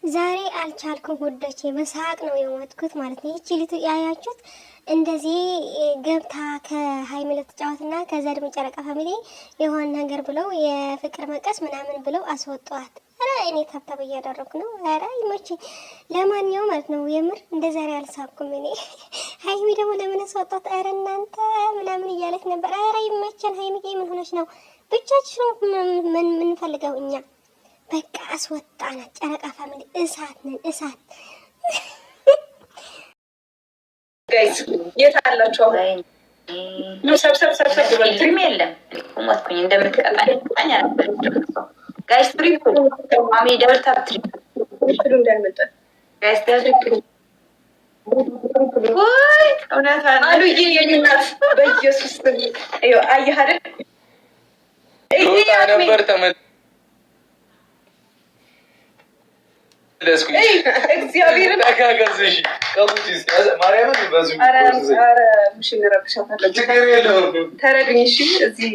ዛሬ አልቻልኩም ውዶቼ፣ በሳቅ ነው የሞትኩት ማለት ነው። ይቺ ልቱ ያያችሁት እንደዚህ ገብታ ከሀይሚ ልትጫወትና ከዛ ደግሞ ጨረቃ ፋሚሊ የሆነ ነገር ብለው የፍቅር መቀስ ምናምን ብለው አስወጧት። ኧረ እኔ ታብታብ እያደረኩ ነው። ኧረ ይመች። ለማንኛውም ማለት ነው የምር እንደ ዛሬ አልሳቅኩም እኔ። ሀይሚ ደግሞ ለምን አስወጧት? ኧረ እናንተ ምናምን እያለች ነበር። ኧረ ይመቸን። ሀይሚ ምን ሆነች ነው? ብቻችን ምን ምንፈልገው እኛ በቃ አስወጣናት። ጨረቃ ፋሚሊ እሳት ነን፣ እሳት ጋይስ የት አላችሁ? ሰብሰብ ትሪም የለም ሞትኩኝ። እንደምትቀጣኝ ጋይስ ትሪም ማሜ ደብልታብ ትሪም እንዳልመጣ ጋይስ ትሪም ወይ እውነት አሉ የኔናት በኢየሱስ አየህ አይደል ነበር ተመ እግዚአብሔርን ተረዱኝ። እሺ እዚህ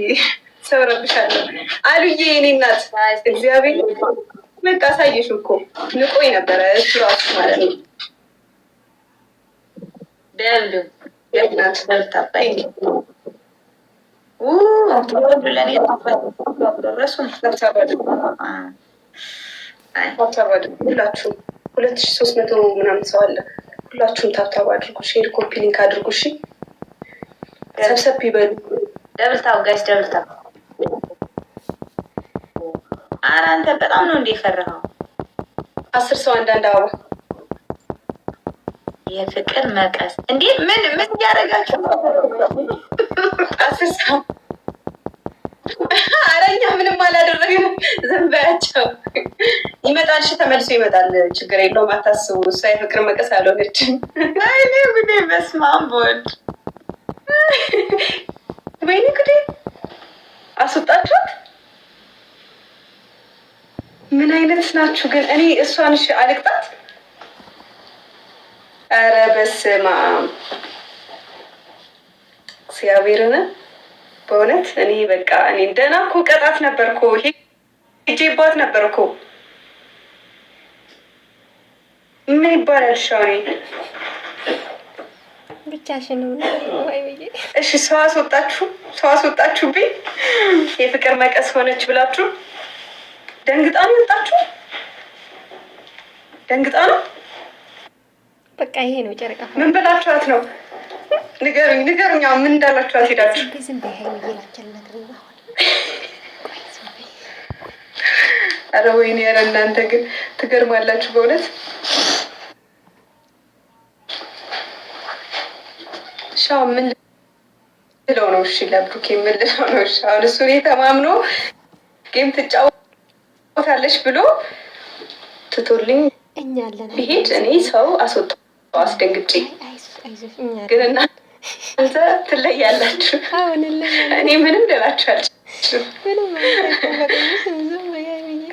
ሰው ረብሻለሁ አሉዬ የኔ እናት እግዚአብሔር በቃ አሳየሽ እኮ ንቆኝ ነበረ እሱ ራሱ ማለት ነው። ሁላችሁም 2300 ምናምን ሰው አለ። ሁላችሁም ታብታብ አድርጉ፣ ሼር ኮፒ ሊንክ አድርጉ። እሺ ሰብሰብ ይበሉ። ደብልታው ጋይስ ደብልታው። ኧረ አንተ በጣም ነው እንደ ፈራኸው። 10 ሰው አንዳንድ አበባ የፍቅር መቀስ እንዴ! ምን እያደረጋችሁ ነው? 10 ሰው ኧረ እኛ ምንም አላደረግንም። ዝም በያቸው። ይመጣል። እሺ ተመልሶ ይመጣል። ችግር የለውም አታስቡ። እሷ የፍቅር መቀስ አልሆነችም። ወይኔ ጉዴ! በስመ አብ ወልድ። ወይኔ ጉዴ! አስወጣችኋት። ምን አይነት ናችሁ ግን? እኔ እሷን እሺ አልቅጣት። ኧረ በስመ አብ እግዚአብሔርን በእውነት እኔ በቃ እኔ ደህና እኮ ቀጣት ነበር እኮ ሄጄባት ነበር እኮ። ምን ይባላል ሻኔ ብቻሽን ወይ ብዬ። እሺ ሰው አስወጣችሁብኝ። የፍቅር መቀስ ሆነች ብላችሁ ደንግጣ ነው የወጣችሁ። ደንግጣ ነው በቃ ይሄ ነው ጨረቃ። ምን ብላችኋት ነው? ንገሩኝ። ምን እንዳላችኋት ሄዳችሁ? ኧረ ወይኔ! ኧረ እናንተ ግን ትገርማላችሁ በእውነት። ሻው ምን ልለው ነው? እሺ ለብሩኬ ምን ልለው ነው? እሺ አሁን እሱ እኔ ተማምኖ ጌም ትጫወታለች ብሎ ትቶልኝ ቢሄድ እኔ ሰው አስወጣ አስደንግጬ ግን እናንተ ትለያላችሁ። እኔ ምንም ልላችሁ አልችልም።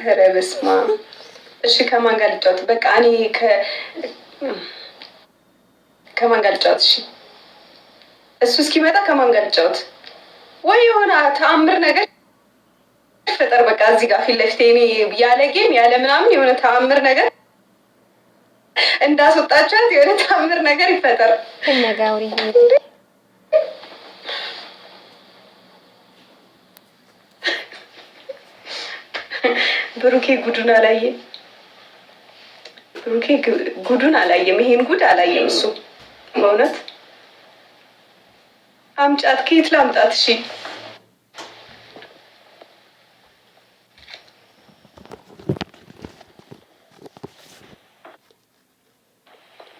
ኧረ በስመ አብ። እሺ ከማን ጋር ልጫወት? በቃ እኔ ከማን ጋር ልጫወት? እሺ እሱ እስኪመጣ ከማን ጋር ልጫወት? ወይ የሆነ ተአምር ነገር ይፈጠር። በቃ እዚህ ጋር ፊት ለፊት እኔ ያለ ጌም ያለ ምናምን የሆነ ተአምር ነገር እንዳስወጣችኋት የሆነ ተአምር ነገር ይፈጠር። ተነጋውሪ ብሩኬ ጉዱን አላየም። ብሩኬ ጉዱን አላየም። ይሄን ጉድ አላየም እሱ በእውነት። አምጫት። ከየት ላምጣት? እሺ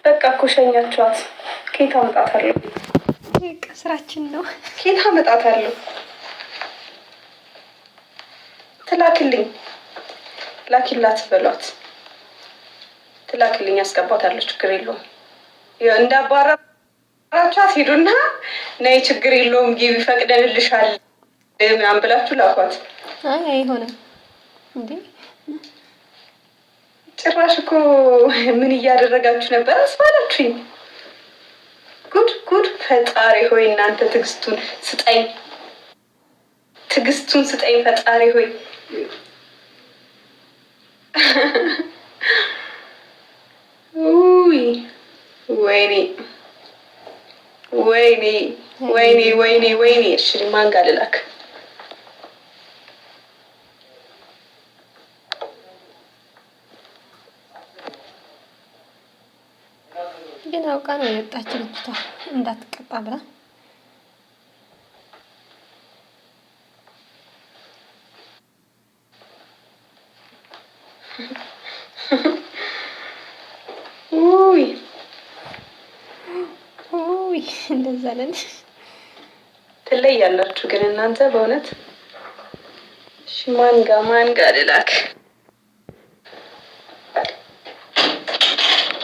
በቃ እኮ ሸኛችኋት። ከየት አመጣታለሁ? ስራችን ነው። ከየት አመጣታለሁ? ትላክልኝ። ላኪላት በሏት። ትላክልኝ፣ አስገባታለሁ። ችግር የለውም። እንዳባራቻት ሄዱና ነይ ችግር የለውም ጊቢ ፈቅደንልሻል ምናምን ብላችሁ ላኳት። አይ አይሆንም እንዴ! ጭራሽ እኮ ምን እያደረጋችሁ ነበር? አስባላችሁኝ። ጉድ! ፈጣሪ ሆይ እናንተ ትዕግስቱን ስጠኝ ፈጣሪ ሆይ። ወይኔ ወይኔ ወይኔ ወይኔ ወይኔ። እሺ ማን ጋር ልላክ? ግን አውቃ ነው የወጣች ልጅቷ እንዳትቀጣ ብላ። ውይ ውይ እንደዛ ነን። ትለያላችሁ ግን እናንተ በእውነት። እሺ ማን ጋር ልላክ?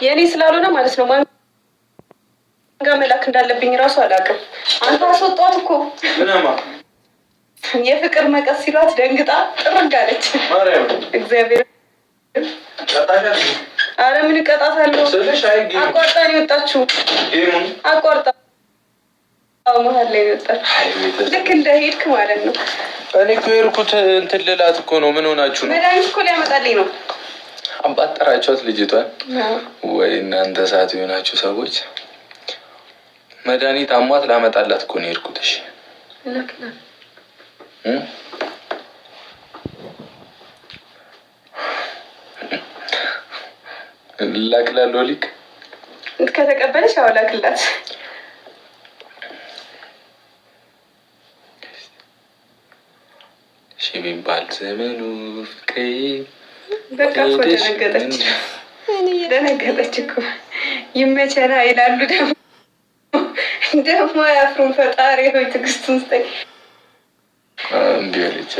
የእኔ ስላልሆነ ማለት ነው። ማን ጋር መላክ እንዳለብኝ እራሱ አላውቅም። አንተ አስወጧት እኮ የፍቅር መቀስ ሲሏት ደንግጣ ጥርግ አለች። እግዚአብሔር አረ ምን እቀጣታለሁ? አቋርጣ ነው የወጣችሁ። አቋርጣ መሀል ላይ የወጣችሁ ልክ እንደሄድክ ማለት ነው። እኔ እኮ የሄድኩት እንትን ልላት እኮ ነው። ምን ሆናችሁ ነው? መድኃኒት እኮ ሊያመጣልኝ ነው። አባጠራቸውት ልጅቷን። ወይ እናንተ ሰዓት የሆናችሁ ሰዎች። መድኃኒት አሟት ላመጣላት እኮ ነው የሄድኩት። እሺ ላክላለሁ። ሊክ ከተቀበለሽ አዎ ላክላት። እሺ ቢባል ዘመኑ ፍቅሬ በቃ እኮ ደነገጠች እኮ። ይመቸና ይላሉ ደግሞ አያፍሩም። ፈጣሪ ሆይ ትዕግስቱን ስጠኝ። እንዲህ አለች።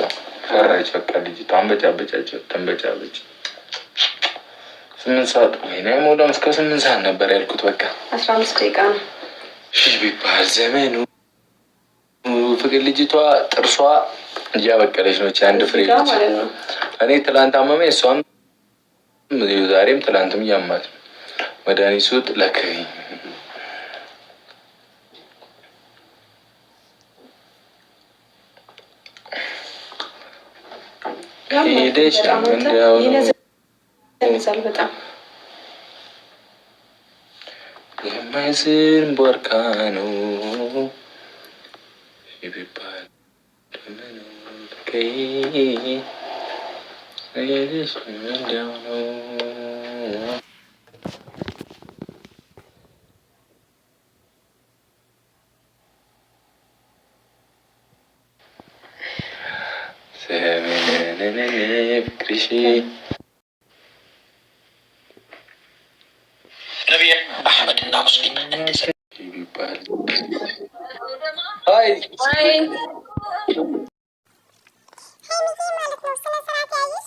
ፈራች በቃ ልጅቷ። አንበጫበጫቸው ተንበጫበጭ። 8 ሰዓት ወይኔ ሞላም እስከ 8 ሰዓት ነበር ያልኩት። በቃ 15 ደቂቃ ነው። እሺ ቢባል ዘመኑ ፍቅር ልጅቷ ጥርሷ እያበቀለች ነው። አንድ ፍሬ ልጅ እኔ ትላንት አመመኝ፣ እሷም ዛሬም ትላንትም እያማት ነው። መድኃኒት ስውጥ ለከኝ ሄደሽ እንዲያው ይነዛል በጣም የማይዝን ቦርካ ነው ቢባል ሄደሽ እንዲያው ነው። ፍቅርሽ ነቢይ አሕመድና ሙስሊም ይባል ማለት ነው። ስነ ስርዓት ያይሽ